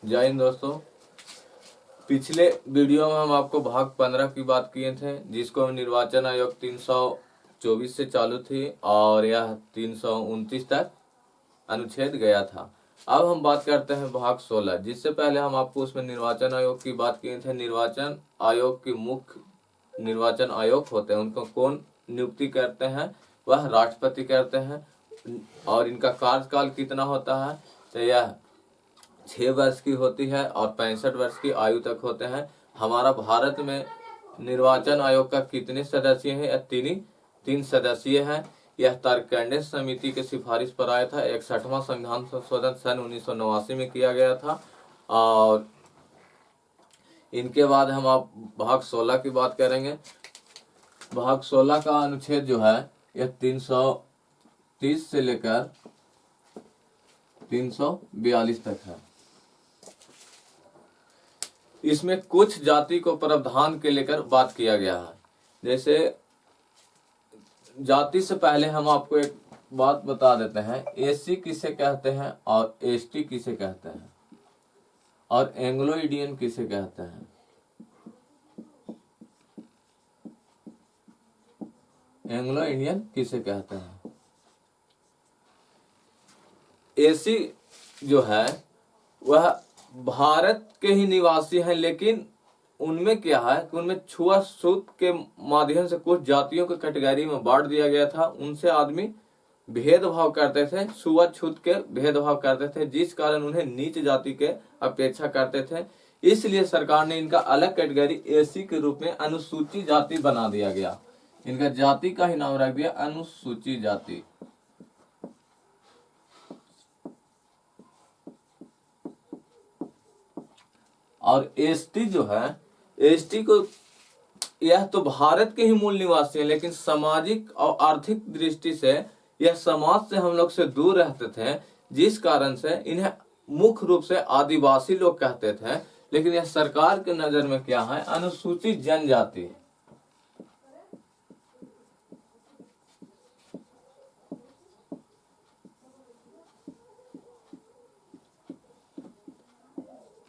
जय हिंद दोस्तों। पिछले वीडियो में हम आपको भाग 15 की बात किए थे, जिसको हम निर्वाचन आयोग 324 से चालू थी और यह 329 तक अनुच्छेद गया था। अब हम बात करते हैं भाग 16, जिससे पहले हम आपको उसमें निर्वाचन आयोग की बात किए थे। निर्वाचन आयोग की मुख्य निर्वाचन आयोग होते हैं, उनको कौन नियुक्ति करते हैं? वह राष्ट्रपति करते हैं। और इनका कार्यकाल कितना होता है? तो यह 6 वर्ष की होती है और 65 वर्ष की आयु तक होते हैं। हमारा भारत में निर्वाचन आयोग का कितने सदस्य हैं? यह तीन सदस्यीय हैं। यह तारकंडे समिति के सिफारिश पर आया था। 61वां संविधान संशोधन सन 1989 में किया गया था। और इनके बाद हम आप भाग 16 की बात करेंगे। भाग 16 का अनुच्छेद जो है यह 330 से लेकर 342 तक है। इसमें कुछ जाति को प्रावधान के लेकर बात किया गया है। जैसे जाति से पहले हम आपको एक बात बता देते हैं, एससी किसे कहते हैं और एसटी किसे कहते हैं और एंग्लो इंडियन किसे कहते हैं। एंग्लो इंडियन किसे कहते हैं? एसी जो है वह भारत के ही निवासी हैं, लेकिन उनमें क्या है कि उनमें छुआछूत के माध्यम से कुछ जातियों को कैटेगरी में बांट दिया गया था। उनसे आदमी भेदभाव करते थे, छुआछूत के भेदभाव करते थे, जिस कारण उन्हें नीच जाति के अपेक्षा करते थे। इसलिए सरकार ने इनका अलग कैटेगरी एसी के रूप में अनुसूचित जाति बना दिया गया। इनका जाति का ही नाम रख दिया अनुसूचित जाति। और एसटी जो है, एसटी को यह तो भारत के ही मूल निवासी है, लेकिन सामाजिक और आर्थिक दृष्टि से यह समाज से हम लोग से दूर रहते थे, जिस कारण से इन्हें मुख्य रूप से आदिवासी लोग कहते थे। लेकिन यह सरकार के नजर में क्या है? अनुसूचित जनजाति।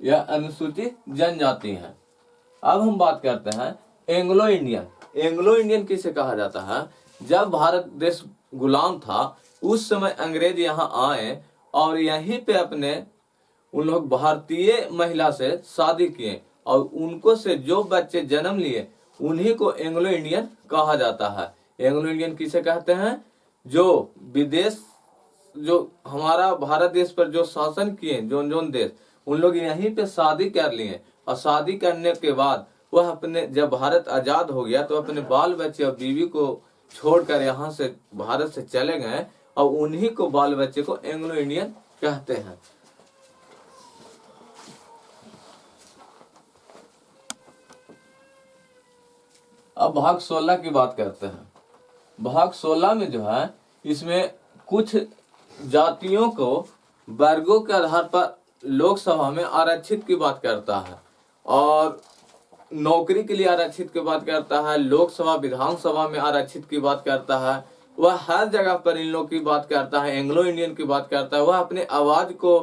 यह अनुसूचित जनजाति है। अब हम बात करते हैं एंग्लो इंडियन। एंग्लो इंडियन किसे कहा जाता है? जब भारत देश गुलाम था उस समय अंग्रेज यहाँ आए और यहीं पे अपने उन लोग भारतीय महिला से शादी किए और उनको से जो बच्चे जन्म लिए उन्हीं को एंग्लो इंडियन कहा जाता है। एंग्लो इंडियन किसे कहते हैं? जो विदेश, जो हमारा भारत देश पर जो शासन किए, जोन देश, उन लोग यहीं पे शादी कर लिए और शादी करने के बाद वह अपने, जब भारत आजाद हो गया तो अपने बाल बच्चे और बीवी को छोड़कर यहाँ से भारत से चले गए और उन्हीं को बाल बच्चे को एंग्लो इंडियन कहते हैं। अब भाग 16 की बात करते हैं। भाग 16 में जो है, इसमें कुछ जातियों को वर्गों के आधार पर लोकसभा में आरक्षित की बात करता है और नौकरी के लिए आरक्षित की बात करता है। लोकसभा विधानसभा में आरक्षित की बात करता है। वह हर जगह पर इन लोग की बात करता है, एंग्लो इंडियन की बात करता है। वह अपने आवाज को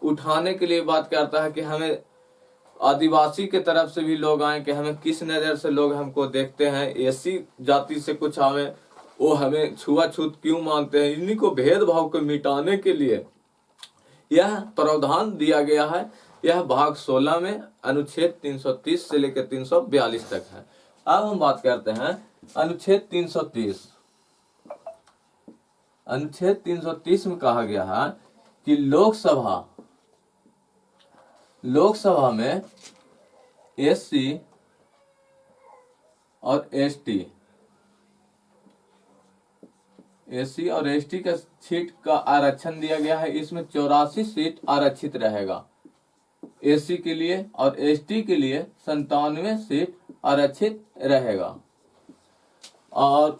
उठाने के लिए बात करता है कि हमें आदिवासी के तरफ से भी लोग आए, कि हमें किस नजर से लोग हमको देखते हैं, एसी जाति से कुछ हमें, वो हमें छुआछूत क्यों मानते हैं। इन्हीं को भेदभाव को मिटाने के लिए यह प्रावधान दिया गया है। यह भाग 16 में अनुच्छेद 330 से लेकर 342 तक है। अब हम बात करते हैं अनुच्छेद 330। अनुच्छेद 330 में कहा गया है कि लोकसभा में एससी और एसटी का सीट का आरक्षण दिया गया है। इसमें 84 सीट आरक्षित रहेगा एससी के लिए और एसटी के लिए 97 सीट आरक्षित रहेगा। और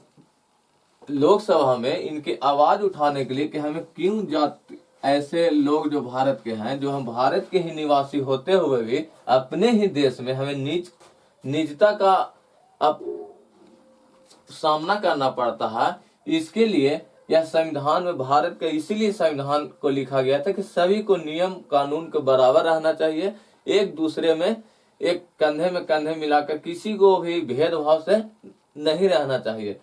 लोकसभा में इनकी आवाज उठाने के लिए कि हमें क्यों जाति, ऐसे लोग जो भारत के हैं, जो हम भारत के ही निवासी होते हुए भी अपने ही देश में हमें नीचता का अब सामना करना पड़ता है, इसके लिए यह संविधान में भारत के इसीलिए संविधान को लिखा गया था कि सभी को नियम कानून के बराबर रहना चाहिए, एक दूसरे में एक कंधे में कंधे मिलाकर किसी को भी भेदभाव से नहीं रहना चाहिए।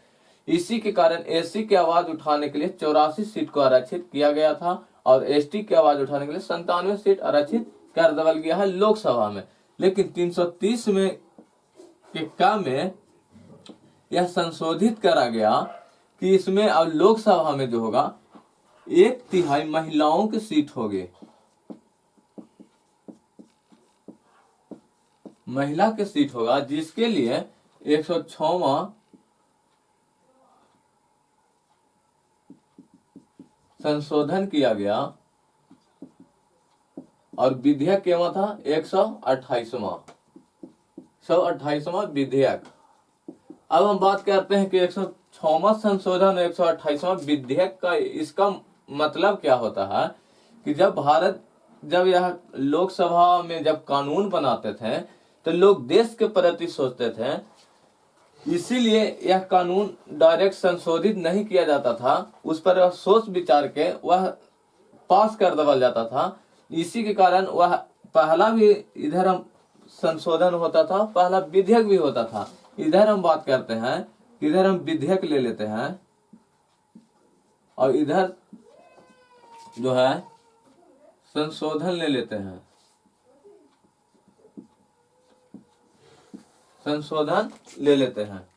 इसी के कारण एससी की आवाज उठाने के लिए 84 सीट को आरक्षित किया गया था और एसटी की आवाज उठाने के लिए 97 सीट आरक्षित कर देवल गया है लोकसभा में। लेकिन 330 में के का में यह संशोधित करा गया कि इसमें अब लोकसभा में जो होगा 1/3 महिलाओं की सीट होगी, महिला की सीट होगा, जिसके लिए 106वां संशोधन किया गया और विधेयक क्या था 128वां विधेयक। अब हम बात करते हैं कि 106वां संशोधन 128वां विधेयक का इसका मतलब क्या होता है कि जब यह लोकसभा में जब कानून बनाते थे तो लोग देश के प्रति सोचते थे, इसीलिए यह कानून डायरेक्ट संशोधित नहीं किया जाता था, उस पर सोच विचार के वह पास कर देवल जाता था। इसी के कारण वह पहला भी इधर हम संशोधन होता था, पहला विधेयक भी होता था। इधर हम बात करते हैं, इधर हम विधेयक ले लेते हैं और इधर जो है संशोधन ले लेते हैं, संशोधन ले लेते हैं।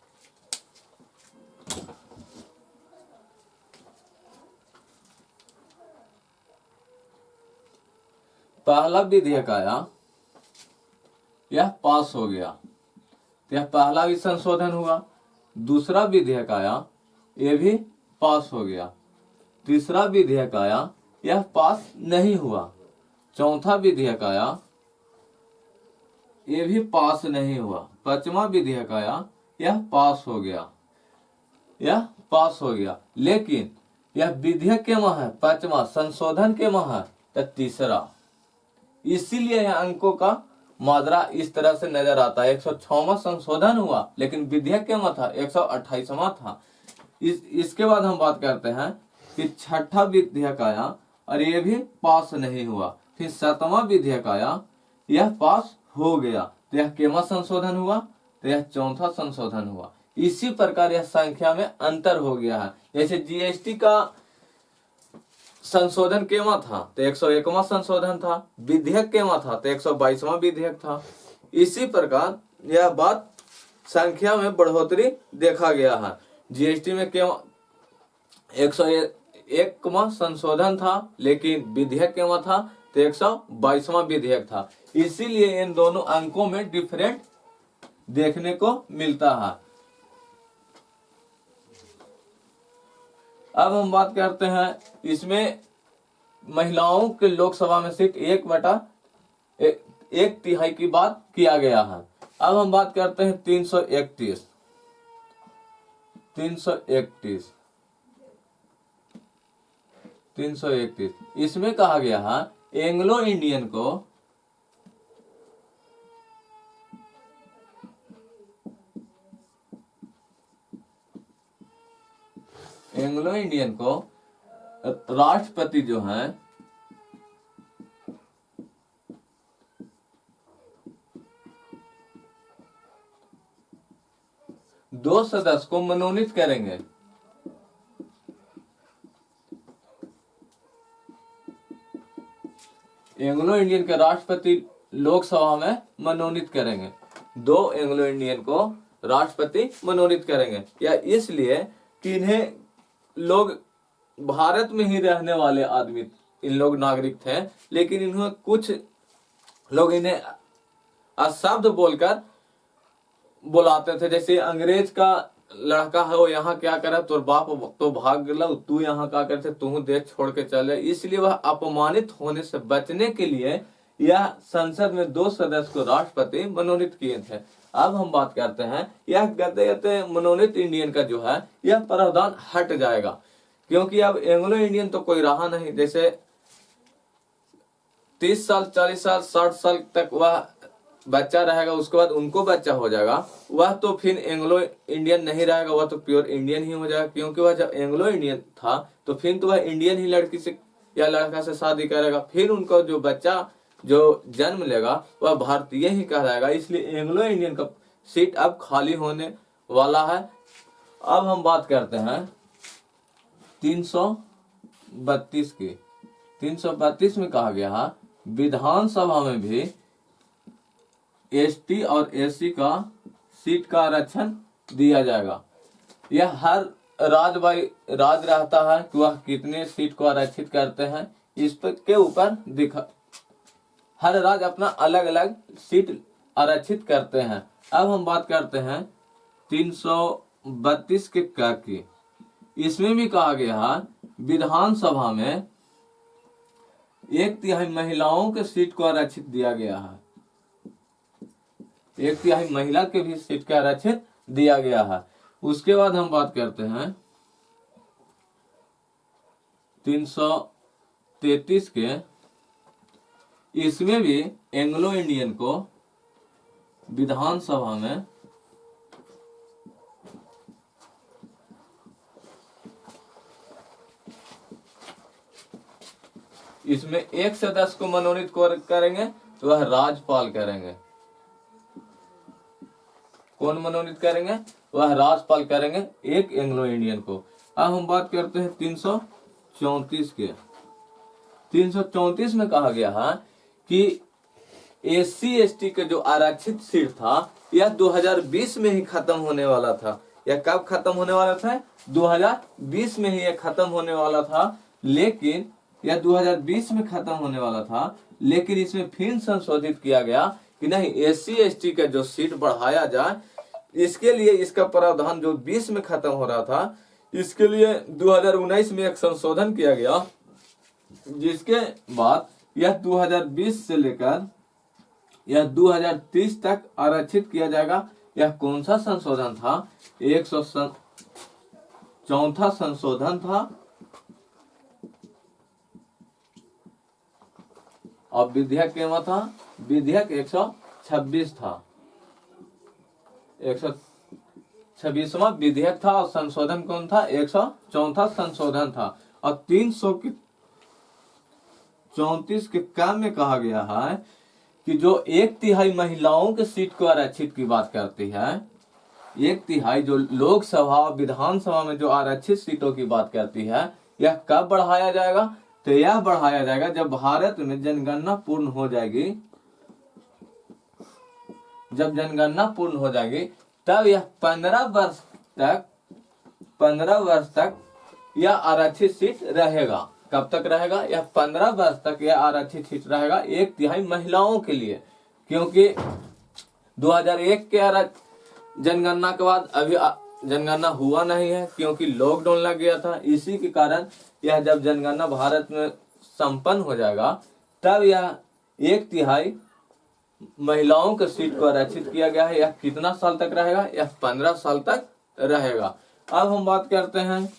पहला विधेयक आया, यह पास हो गया, यह पहला भी संशोधन हुआ। दूसरा विधेयक आया, यह भी पास हो गया। तीसरा विधेयक आया, यह पास नहीं हुआ। चौथा विधेयक आया, यह भी पास नहीं हुआ। पांचवा विधेयक आया, यह पास हो गया, यह पास हो गया। लेकिन यह विधेयक के वहां है पांचवा, संशोधन के वहां है तीसरा। इसीलिए यह अंकों का माजरा इस तरह से नजर आता है। 106वां संशोधन हुआ लेकिन विधेयक क्या था 128वां था। इसके बाद हम बात करते हैं कि छठा विधेयक आया और ये भी पास नहीं हुआ। फिर 7वां विधेयक आया, यह पास हो गया, तो यह केवा संशोधन हुआ, तो यह चौथा संशोधन हुआ। इसी प्रकार यह संख्या में अंतर हो गया है। जैसे जीएसटी का संशोधन केवा था तो 101वां संशोधन था, विधेयक केवा था तो 122वां विधेयक था। इसी प्रकार यह बात संख्या में बढ़ोतरी देखा गया है। जीएसटी में केवा 101वां संशोधन था लेकिन विधेयक केवा था तो 122वां विधेयक था। इसीलिए इन दोनों अंकों में डिफरेंट देखने को मिलता है। अब हम बात करते हैं इसमें महिलाओं के लोकसभा में सीट 1/3 की बात किया गया है। अब हम बात करते हैं 331। इसमें कहा गया है एंग्लो इंडियन को राष्ट्रपति जो हैं दो सदस्य को मनोनीत करेंगे। एंग्लो इंडियन के राष्ट्रपति लोकसभा में मनोनीत करेंगे, 2 एंग्लो इंडियन को राष्ट्रपति मनोनीत करेंगे। या इसलिए कि इन्हें लोग भारत में ही रहने वाले आदमी, इन लोग नागरिक थे, लेकिन इन्होंने कुछ लोग इन्हें अशब्द बोलकर बुलाते थे। जैसे अंग्रेज का लड़का है वो यहाँ क्या करे, तो बाप तो भाग गया, तू यहाँ क्या करते, तू देश छोड़ के चले। इसलिए वह अपमानित होने से बचने के लिए यह संसद में 2 सदस्य को राष्ट्रपति मनोनीत किए थे। अब हम बात करते हैं यह गद्य मनोनीत इंडियन का जो है यह प्रावधान हट जाएगा, क्योंकि अब एंग्लो इंडियन तो कोई रहा नहीं। जैसे 30 साल 40 साल 60 साल तक वह बच्चा रहेगा, उसके बाद उनको बच्चा हो जाएगा, वह तो फिर एंग्लो इंडियन नहीं रहेगा, वह तो प्योर इंडियन ही हो जाएगा। क्योंकि वह जब एंग्लो इंडियन था तो फिर तो वह इंडियन ही लड़की से या लड़का से शादी करेगा, फिर उनका जो बच्चा जो जन्म लेगा वह भारतीय ही कहलाएगा। इसलिए एंग्लो इंडियन का सीट अब खाली होने वाला है। अब हम बात करते हैं 332 की। 332 में कहा गया है विधानसभा में भी एसटी और एससी का सीट का आरक्षण दिया जाएगा। यह हर राज रहता है कि वह कितने सीट को आरक्षित करते हैं, इस पर के ऊपर हर राज्य अपना अलग अलग सीट आरक्षित करते हैं। अब हम बात करते हैं 332 के क की। इसमें भी कहा गया है विधानसभा में 1/3 महिलाओं के सीट को आरक्षित दिया गया है। 1/3 महिला के भी सीट का आरक्षित दिया गया है। उसके बाद हम बात करते हैं 333 के। इसमें भी एंग्लो इंडियन को विधानसभा में इसमें 1 से 10 को मनोनीत करेंगे तो वह राज्यपाल करेंगे। कौन मनोनीत करेंगे? वह राज्यपाल करेंगे एक एंग्लो इंडियन को। अब हम बात करते हैं 334 के। 334 में कहा गया है कि एससी एसटी के जो आरक्षित सीट था यह 2020 में ही खत्म होने वाला था। यह कब खत्म होने वाला था? 2020 में ही यह खत्म होने वाला था। लेकिन यह 2020 में खत्म होने वाला था, लेकिन इसमें फिर संशोधित किया गया कि नहीं, एससी एसटी का जो सीट बढ़ाया जाए, इसके लिए इसका प्रावधान जो 20 में खत्म हो रहा था, इसके लिए 2019 में एक संशोधन किया गया, जिसके बाद यह 2020 से लेकर यह 2030 तक आरक्षित किया जाएगा। यह कौन सा संशोधन था? 104 संशोधन था। और विधेयक क्या था? विधेयक 126 था। 126वां विधेयक था और संशोधन कौन था? 104 संशोधन था। और 334 के काम में कहा गया है कि जो 1/3 महिलाओं के सीट को आरक्षित की बात करती है, 1/3 जो लोकसभा और विधानसभा में जो आरक्षित सीटों की बात करती है, यह कब बढ़ाया जाएगा? तो यह बढ़ाया जाएगा जब भारत में जनगणना पूर्ण हो जाएगी। जब जनगणना पूर्ण हो जाएगी तब यह 15 वर्ष तक यह आरक्षित सीट रहेगा। कब तक रहेगा? यह 15 वर्ष तक यह आरक्षित सीट रहेगा 1/3 महिलाओं के लिए। क्योंकि 2001 के जनगणना के बाद अभी जनगणना हुआ नहीं है, क्योंकि लॉकडाउन लग गया था। इसी के कारण यह जब जनगणना भारत में संपन्न हो जाएगा तब यह 1/3 महिलाओं के सीट को आरक्षित किया गया है। यह कितना साल तक रहेगा? यह 15 साल तक रहेगा। अब हम बात करते हैं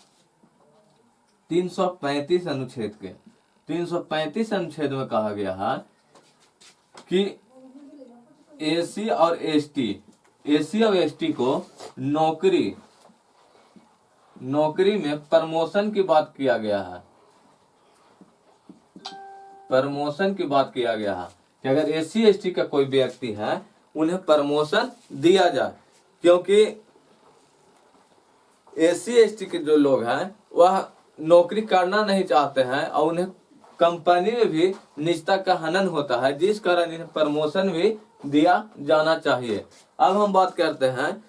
335 अनुच्छेद के। 335 अनुच्छेद में कहा गया है कि एससी और एसटी को नौकरी में प्रमोशन की बात किया गया है। प्रमोशन की बात किया गया है कि अगर एससी एसटी का कोई व्यक्ति है उन्हें प्रमोशन दिया जाए। क्योंकि एससी एसटी के जो लोग हैं वह नौकरी करना नहीं चाहते हैं और उन्हें कंपनी में भी निजता का हनन होता है, जिस कारण इन्हें प्रमोशन भी दिया जाना चाहिए। अब हम बात करते हैं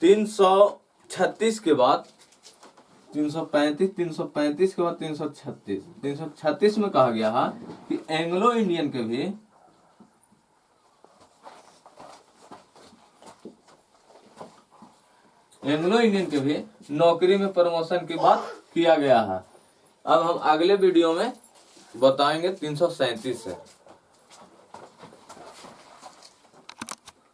336 के बाद 335 के बाद 336 में कहा गया है कि एंग्लो इंडियन के भी नौकरी में प्रमोशन की बात किया गया है। अब हम अगले वीडियो में बताएंगे 337 से।